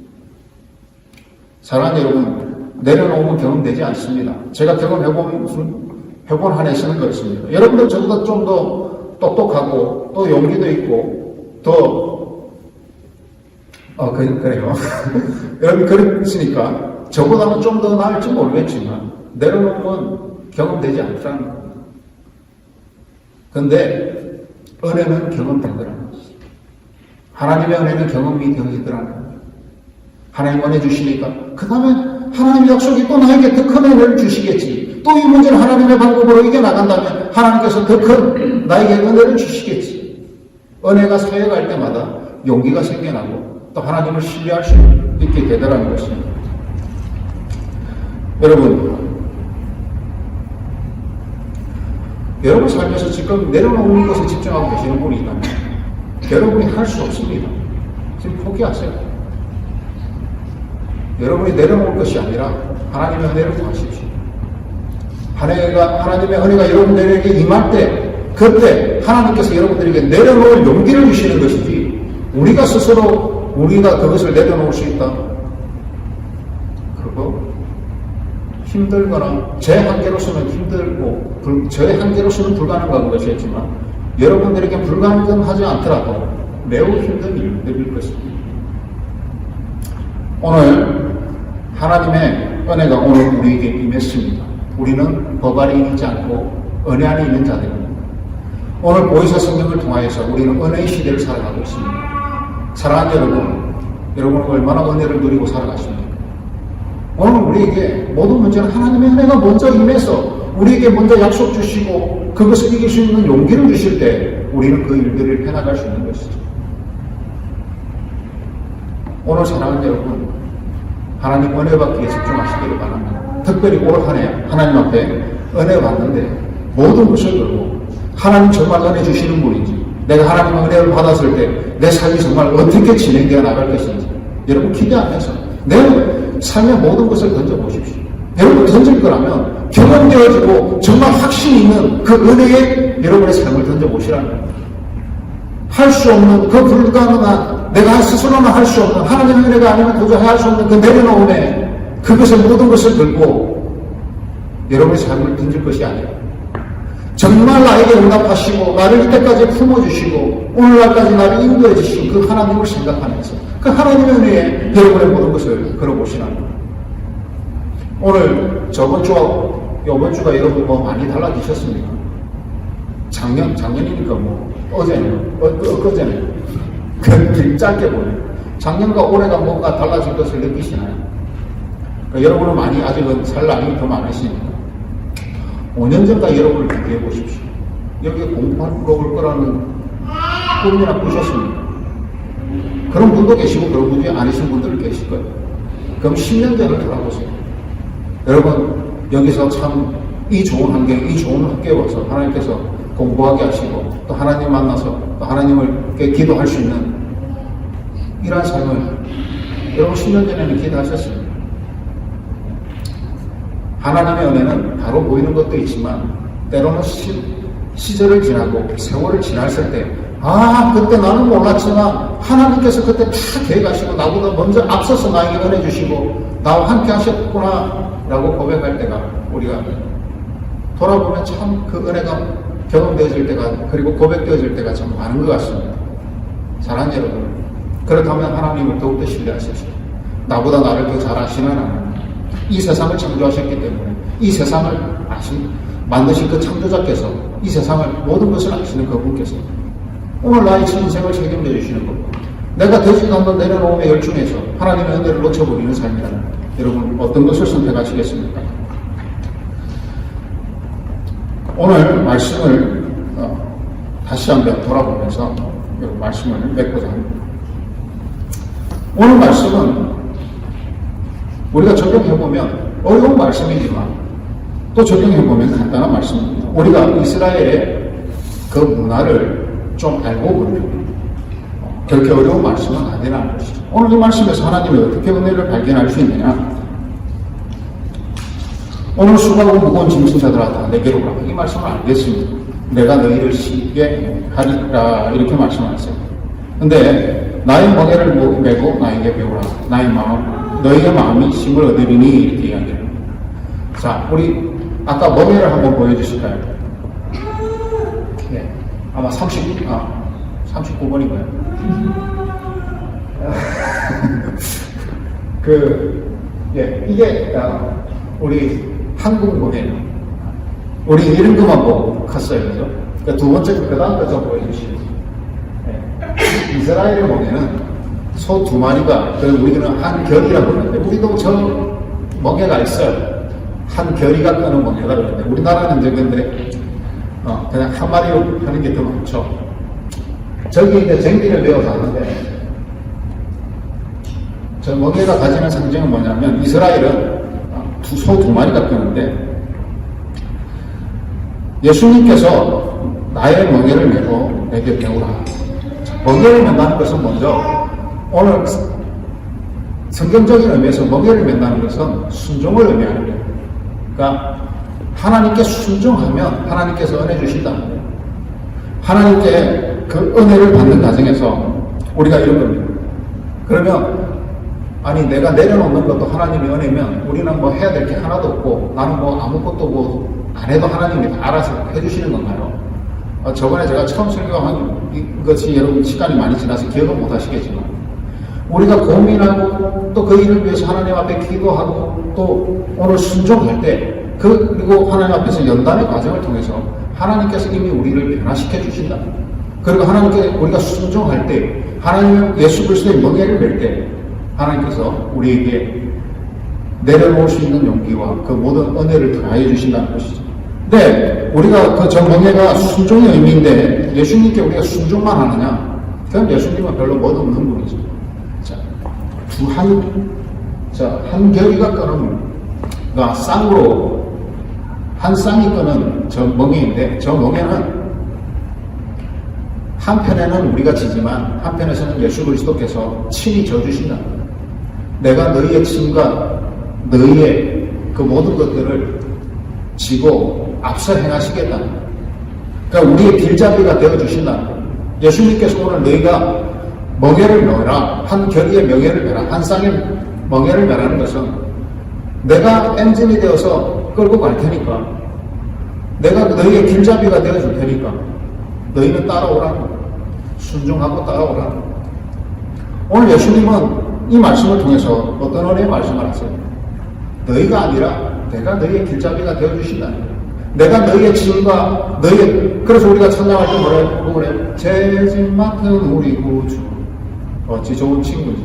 사랑하는 여러분, 내려놓으면 경험되지 않습니다. 제가 해본 한 해 쓰는 거였습니다. 여러분들 저보다 좀 더 똑똑하고 또 용기도 있고 그래요. 여러분 그랬으니까 저보다는 좀 더 나을지 모르겠지만 내려놓으면 경험되지 않더라는 겁니다. 그런데 은혜는 경험되더라는 것이죠. 하나님의 은혜는 경험이 되어지더라는 겁니다. 하나님 은혜 주시니까 그 다음에 하나님의 약속이 또 나에게 더 큰 은혜를 주시겠지. 또 이 문제를 하나님의 방법으로 이겨나간다면 하나님께서 더 큰 나에게 은혜를 주시겠지. 은혜가 쌓여갈 때마다 용기가 생겨나고 또 하나님을 신뢰할 수 있게 되더라는 것입니다. 여러분 삶에서 지금 내려놓는 것에 집중하고 계시는 분이 있다면 여러분이 할 수 없습니다. 지금 포기하세요. 여러분이 내려놓을 것이 아니라 하나님의 은혜를 구하십시오. 하나님의 은혜가 여러분들에게 임할 때 그때 하나님께서 여러분들에게 내려놓을 용기를 주시는 것이지 우리가 스스로 우리가 그것을 내려놓을 수 있다. 그거 힘들거나 제 한계로서는 힘들고 저의 한계로서는 불가능한 것이었지만 여러분들에게 불가능하지 않더라도 매우 힘든 일들일 것입니다. 오늘 하나님의 은혜가 오늘 우리에게 임했습니다. 우리는 법 아래 있지 않고 은혜 안에 있는 자들입니다. 오늘 보혜사 성경을 통하여서 우리는 은혜의 시대를 살아가고 있습니다. 사랑하는 여러분은 얼마나 은혜를 누리고 살아가십니까? 오늘 우리에게 모든 문제는 하나님의 은혜가 먼저 임해서 우리에게 먼저 약속 주시고 그것을 이길 수 있는 용기를 주실 때 우리는 그 일들을 해나갈 수 있는 것이죠. 오늘 사랑하는 여러분, 하나님 은혜 받기에 집중하시기를 바랍니다. 특별히 올 한 해 하나님 앞에 은혜 받는데 모든 것을 걸고 하나님 정말 은혜 주시는 분인지 내가 하나님의 은혜를 받았을 때 내 삶이 정말 어떻게 진행되어 나갈 것인지 여러분 기대하면서 내 삶의 모든 것을 던져보십시오. 여러분 던질 거라면 경험되어지고 정말 확신 있는 그 은혜에 여러분의 삶을 던져보시라는 겁니다. 할 수 없는 그 불가능한 내가 스스로는 할 수 없는 하나님의 은혜가 아니면 도저히 할 수 없는 그 내려놓음에 그것을 모든 것을 들고 여러분의 삶을 던질 것이 아니라 정말 나에게 응답하시고 나를 이때까지 품어주시고 오늘날까지 나를 인도해 주신 그 하나님을 생각하면서 그 하나님의 은혜에 여러분의 모든 것을 걸어보시라. 오늘 저번 주와 이번 주가 여러분 많이 달라지셨습니까? 작년이니까 어제네요. 엊그제네요. 그 짧게 보네요. 작년과 올해가 뭔가 달라진 것을 느끼시나요? 그러니까 여러분은 많이 아직은 살 나이가 더 많으시니까 5년 전과 여러분을 비교해 보십시오. 여기에 공부하러 올 거라는 꿈이나 꾸셨습니까? 그런 분도 계시고 그런 분이 아니신 분들 계실 거예요. 그럼 10년 전을 돌아보세요. 여러분 여기서 참 이 좋은 환경, 이 좋은 학교에 와서 하나님께서 공부하게 하시고 또 하나님 만나서 또 하나님을 기도할 수 있는 이러한 삶을 여러분 10년 전에는 기대하셨습니다. 하나님의 은혜는 바로 보이는 것도 있지만 때로는 시절을 지나고 세월을 지났을 때 그때 나는 몰랐지만 하나님께서 그때 다 계획하시고 나보다 먼저 앞서서 나에게 은혜 주시고 나와 함께 하셨구나 라고 고백할 때가 우리가 돌아보면 참 그 은혜가 경험되어질 때가 그리고 고백되어질 때가 참 많은 것 같습니다. 사랑하는 여러분, 그렇다면 하나님을 더욱더 신뢰하십시오. 나보다 나를 더 잘 아시는 하나님, 이 세상을 창조하셨기 때문에 이 세상을 만드신 그 창조자께서 이 세상을 모든 것을 아시는 그분께서 오늘 나의 인생을 책임져 주시는 거고 내가 되지도 않는 내려놓음에 열중해서 하나님의 은혜를 놓쳐버리는 삶이라면 여러분 어떤 것을 선택하시겠습니까? 오늘 말씀을 다시 한번 돌아보면서 말씀을 맺고자 합니다. 오늘 말씀은 우리가 적용해보면 어려운 말씀이지만 또 적용해보면 간단한 말씀입니다. 우리가 이스라엘의 그 문화를 좀 알고 보려면 그렇게 어려운 말씀은 아니라는 것이죠. 오늘 이 말씀에서 하나님이 어떻게 은혜를 발견할 수 있느냐? 오늘 수고하고 무거운 짐진 자들아 다 내게로 오라. 이 말씀을 알겠습니다. 내가 너희를 쉽게 하리라 이렇게 말씀하셨어요. 근데 나의 멍에를 메고 나에게 배우라. 나의 마음, 너희의 마음이 힘을 얻으리니 이렇게 이야기해요. 자, 우리 아까 멍에를 한번 보여주실까요? 네, 아마 39번인가요? 이게 우리 한국 멍에예요. 우리 이런 것만 보고 컸어요, 그죠? 그러니까 두 번째 그 다음 거 좀 보여주시죠. 네. 이스라엘의 멍에는 소 2마리가, 우리는 한 결이라고 그러는데, 우리도 저 멍에가 있어요. 한 결이가 끄는 멍에가 그러는데, 우리나라는 이제 근데, 그냥 한 마리로 하는 게 더 많죠. 저기 이제 쟁기를 메어서 하는데, 저 멍에가 가지는 상징은 뭐냐면, 이스라엘은 소 2마리가 끄는데, 예수님께서 나의 멍에를 메고 내게 배우라. 멍에를 맨다는 것은 먼저, 오늘 성경적인 의미에서 멍에를 맨다는 것은 순종을 의미하는 거예요. 그러니까 하나님께 순종하면 하나님께서 은혜 주신다는 거예요. 하나님께 그 은혜를 받는 과정에서 우리가 이런 겁니다. 그러면 아니 내가 내려놓는 것도 하나님이 은혜면 우리는 뭐 해야 될 게 하나도 없고 나는 뭐 아무것도 뭐 안 해도 하나님이 다 알아서 해주시는 건가요? 저번에 제가 처음 설교한 것이 여러분 시간이 많이 지나서 기억은 못 하시겠지만 우리가 고민하고 또 그 일을 위해서 하나님 앞에 기도하고 또 오늘 순종할 때 그리고 하나님 앞에서 연단의 과정을 통해서 하나님께서 이미 우리를 변화시켜 주신다. 그리고 하나님께 우리가 순종할 때 하나님 예수 그리스도의 멍에를 맬 때 하나님께서 우리에게 내려놓을 수 있는 용기와 그 모든 은혜를 더하여 주신다는 것이죠. 근데 우리가 그 저 멍에가 순종의 의미인데 예수님께 우리가 순종만 하느냐? 그럼 예수님은 별로 멋없는 분이죠. 한 결이가 끄는, 그러니까 쌍으로, 한 쌍이 끄는 저 멍에인데, 저 멍에는 한편에는 우리가 지지만, 한편에서는 예수 그리스도께서 친히 져주신다. 내가 너희의 짐과 너희의 그 모든 것들을 지고 앞서 행하시겠다. 그러니까 우리의 길잡이가 되어주신다. 예수님께서 오늘 너희가 멍에를 메라, 한 결의의 멍에를 메라, 한 쌍의 멍에를 메라는 것은 내가 엔진이 되어서 끌고 갈 테니까 내가 너희의 길잡이가 되어줄 테니까 너희는 따라오라는 거야. 순종하고 따라오라는 거야. 오늘 예수님은 이 말씀을 통해서 어떤 은혜의 말씀을 하세요? 너희가 아니라 내가 너희의 길잡이가 되어주신다는 거야. 내가 너희의 짐과 그래서 우리가 찬양할 때 뭐래? 제 짐 맡은 우리 구주. 어찌 좋은 친구지.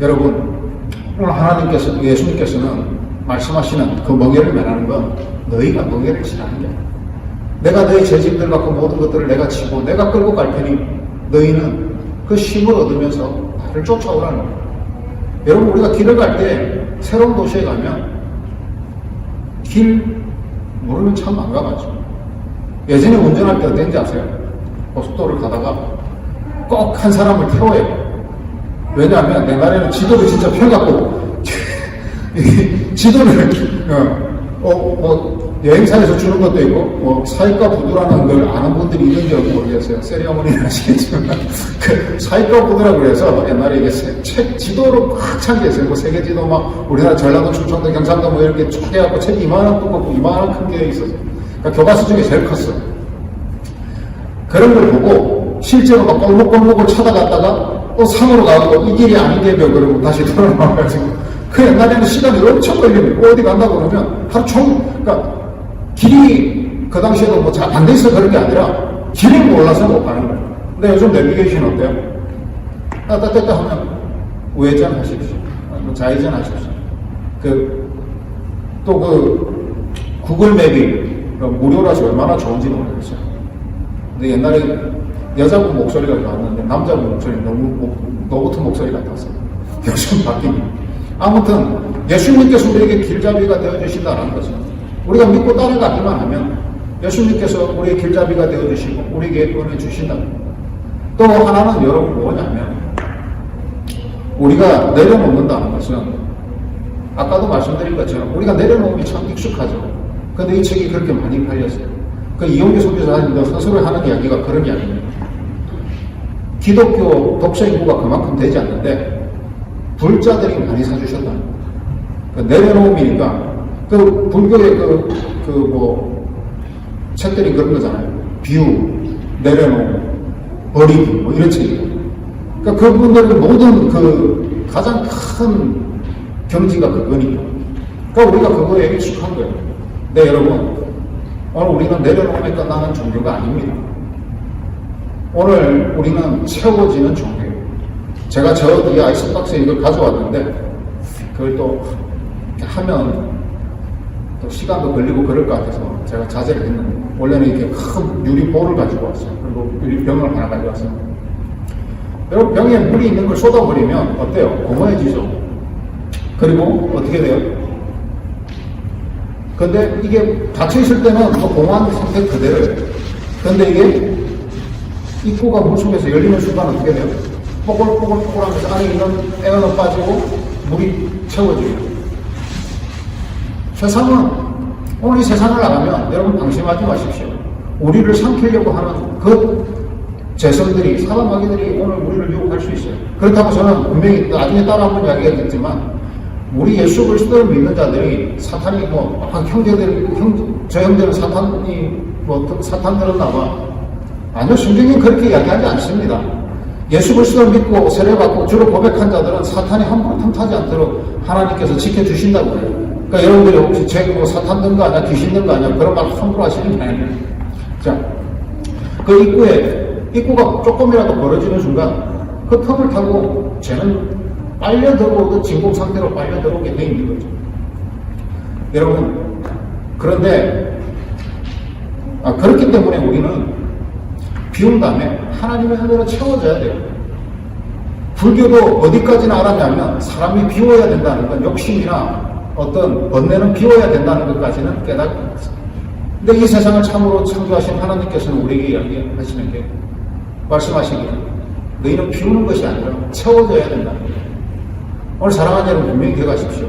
여러분, 오늘 하나님께서, 예수님께서는 말씀하시는 그 멍에를 메라는 건 너희가 멍에를 지라는 게 아니야. 내가 너희 죄짐들과 그 모든 것들을 내가 지고 내가 끌고 갈 테니 너희는 그 힘을 얻으면서 나를 쫓아오라는 거야. 여러분, 우리가 길을 갈 때 새로운 도시에 가면 길 모르면 참 안 가봤죠. 예전에 운전할 때 어땠는지 아세요? 고속도로를 가다가 꼭 한 사람을 태워야 돼요. 왜냐하면 옛날에는 지도를 진짜 펴갖고 지도를 여행사에서 주는 것도 있고 뭐 사익과 부두라는 걸 아는 분들이 있는지 모르겠어요. 세리어머니는 아시겠지만 그 사익과 부두라고 해서 옛날에 이게 책 지도로 꽉 찬 게 있어요. 뭐 세계 지도 막 우리나라 전라도, 충청도, 경상도 뭐 이렇게 쭉 해갖고 책이 이만한 두껍고 이만한 큰 게 있었어요. 그러니까 교과서 중에 제일 컸어요. 그런 걸 보고 실제로 막 골목골목을 찾아갔다가 또 산으로 가고 이 길이 아니겠며 그러고 다시 돌아와가지고 그 옛날에는 시간이 엄청 걸립니다. 어디 간다고 그러면 하루 종일 그러니까 길이 그 당시에도 뭐 잘 안 돼 있어 그런 게 아니라 길을 몰라서 못 가는 거예요. 근데 요즘 내비게이션 어때요? 따따따따 하면 우회전 하십시오. 좌회전 하십시오. 또 구글 맵이 무료라서 얼마나 좋은지 모르겠어요. 근데 옛날에 여자분 목소리가 나왔는데 남자분 목소리 너무 노 같은 목소리 같았어요. 요즘 바뀐. 아무튼 예수님께서 우리에게 길잡이가 되어주신다는 거죠. 우리가 믿고 따라가기만 하면 예수님께서 우리의 길잡이가 되어주시고 우리에게 은혜 주신다. 또 하나는 여러분 뭐냐면 우리가 내려놓는다는 것은 아까도 말씀드린 것처럼 우리가 내려놓음이 참 익숙하죠. 근데 이 책이 그렇게 많이 팔렸어요. 그 이용규 선교사님도 스스로 하는 이야기가 그런 이야기입니다. 기독교 독서 인구가 그만큼 되지 않는데 불자들이 많이 사주셨다. 그 내려놓음이니까 그 불교의 책들이 그런 거잖아요. 비유, 내려놓음, 버리기 뭐 이런 책이에요. 그러니까 그분들은 모든 그 가장 큰 경지가 그거니까. 그러니까 우리가 그거에 익숙한 거예요. 네, 여러분. 오늘 우리는 내려놓음에 끝나는 종교가 아닙니다. 오늘 우리는 채워지는 종교예요. 제가 저 뒤에 아이스박스에 이걸 가져왔는데, 그걸 또 하면 또 시간도 걸리고 그럴 것 같아서 제가 자제를 했는데, 원래는 이렇게 큰 유리볼을 가지고 왔어요. 그리고 유리병을 하나 가져왔어요. 여러분, 병에 물이 있는 걸 쏟아버리면 어때요? 고무해지죠. 그리고 어떻게 돼요? 근데 이게 닫혀있을 때는 뭐 공허한 상태 그대로예요. 근데 이게 입구가 물속에서 열리는 순간 어떻게 돼요? 뽀글뽀글뽀글 하면서 안에 있는 에어는 빠지고 물이 채워져요. 세상은, 오늘 이 세상을 나가면 여러분 방심하지 마십시오. 우리를 삼키려고 하는 그 재성들이, 사단마귀들이 오늘 우리를 유혹할 수 있어요. 그렇다고 저는 분명히 나중에 따라 한번 이야기하겠지만 우리 예수 그리스도를 믿는 자들이 사탄이 저 형제는 사탄이 사탄 들었나 봐. 아니요, 성경이 그렇게 이야기하지 않습니다. 예수 그리스도를 믿고 세례받고 주로 고백한 자들은 사탄이 함부로 틈타지 않도록 하나님께서 지켜주신다고 해요. 그러니까 여러분들이 혹시 제가 사탄 든 거 아니야, 귀신 든 거 아니야, 그런 말 함부로 하시는 게 아니에요. 자, 그 입구가 조금이라도 벌어지는 순간 그 턱을 타고 쟤는 빨려 들어오듯 진공 상태로 빨려 들어오게 돼 있는 거죠. 여러분, 그런데 그렇기 때문에 우리는 비운 다음에 하나님의 은혜로 채워져야 돼요. 불교도 어디까지나 알았냐면 사람이 비워야 된다는 건 욕심이나 어떤 번뇌는 비워야 된다는 것까지는 깨닫고 있어요. 근데 이 세상을 참으로 창조하신 하나님께서는 우리에게 이야기하시는 게 말씀하시기를 너희는 비우는 것이 아니라 채워져야 된다는 거예요. 오늘 사랑하는 여러분 분명히 기억하십시오.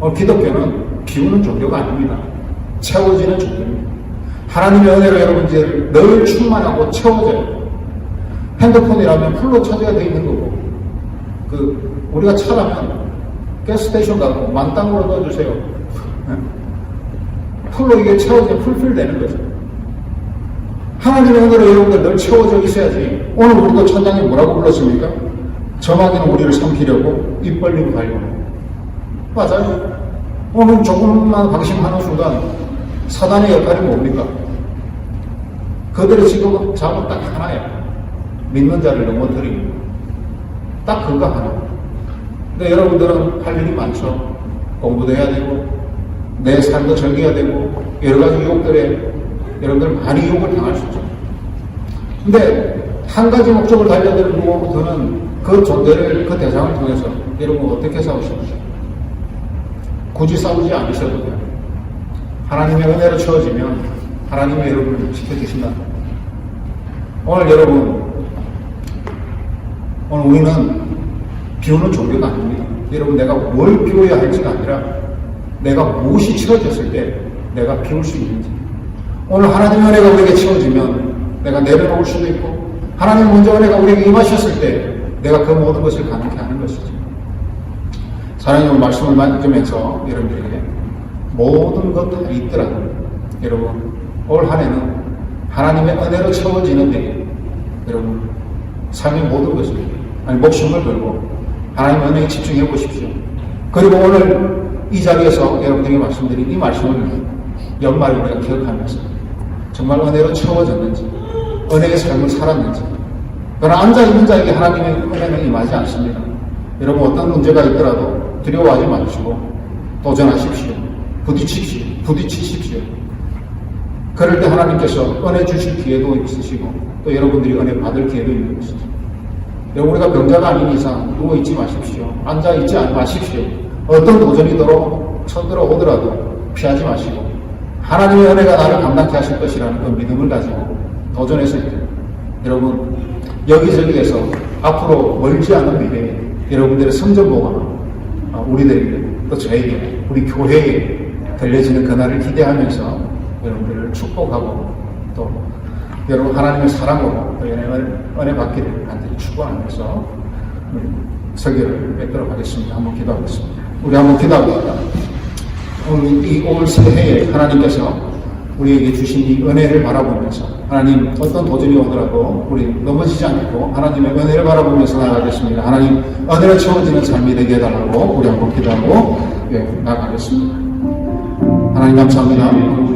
오늘 기독교는 비우는 종교가 아닙니다. 채워지는 종교입니다. 하나님의 은혜로 여러분들 늘 충만하고 채워져요. 핸드폰이라면 풀로 차져야 돼 있는 거고, 우리가 차라면 가스스테이션 가고 만땅으로 넣어주세요. 풀로 이게 채워지면 풀필 되는 거죠. 하나님의 은혜로 여러분들 늘 채워져 있어야지. 오늘 우리도 천장에 뭐라고 불렀습니까? 저마귀는 우리를 삼키려고 입 벌리고 달려요. 맞아요. 오늘 조금만 방심하는 순간 사단의 역할이 뭡니까? 그들의 직업은 작업 딱 하나예요. 믿는 자를 넘어뜨리는 딱 그거 하나. 근데 여러분들은 할 일이 많죠. 공부도 해야 되고 내 삶도 즐겨야 되고 여러 가지 유혹들에 여러분들 많이 유혹을 당할 수 있죠. 근데 한 가지 목적을 달려드는 무엇부터는 그 존재를, 그 대상을 통해서 여러분 어떻게 싸우십니까? 굳이 싸우지 않으셔도 돼요. 하나님의 은혜로 채워지면 하나님이 여러분을 지켜주신다. 오늘 여러분, 오늘 우리는 비우는 종교가 아닙니다. 여러분, 내가 뭘 비워야 할지가 아니라 내가 무엇이 채워졌을 때 내가 비울 수 있는지. 오늘 하나님의 은혜가 우리에게 채워지면 내가 내려놓을 수도 있고, 하나님 먼저 은혜가 우리에게 임하셨을 때 내가 그 모든 것을 가능케 하는 것이죠. 사랑의 말씀을 만지면서 여러분들에게 모든 것 다 있더라도 여러분 올 한 해는 하나님의 은혜로 채워지는데 여러분 삶의 모든 것을 목숨을 걸고 하나님의 은혜에 집중해 보십시오. 그리고 오늘 이 자리에서 여러분들에게 말씀드린 이 말씀을 연말에 우리가 기억하면서 정말 은혜로 채워졌는지 은혜의 삶을 살았는지. 그러나 앉아있는 자에게 하나님의 은혜는 임하지 않습니다. 여러분 어떤 문제가 있더라도 두려워하지 마시고 도전하십시오. 부딪히십시오. 그럴 때 하나님께서 은혜 주실 기회도 있으시고 또 여러분들이 은혜 받을 기회도 있는 것이죠. 여러분 우리가 병자가 아닌 이상 누워있지 마십시오. 앉아있지 마십시오. 어떤 도전이 쳐들어오더라도 피하지 마시고 하나님의 은혜가 나를 감당케 하실 것이라는 그 믿음을 가지고 도전했을 때 여러분 여기저기에서 앞으로 멀지 않은 미래에 여러분들의 성전 보고는 우리들에게 또 저에게 우리 교회에 들려지는 그날을 기대하면서 여러분들을 축복하고 또 여러분 하나님의 사랑으로 은혜 받기를 간절히 축원하면서 설교를 맺도록 하겠습니다. 한번 기도하겠습니다. 우리 한번 기도합니다. 올 새해에 하나님께서 우리에게 주신 이 은혜를 바라보면서 하나님 어떤 도전이 오더라도 우리 넘어지지 않고 하나님의 은혜를 바라보면서 나아가겠습니다. 하나님 은혜를 채워지는 삶이 되게 해달라고 우리 한번 기도하고 나아가겠습니다. 하나님 감사합니다.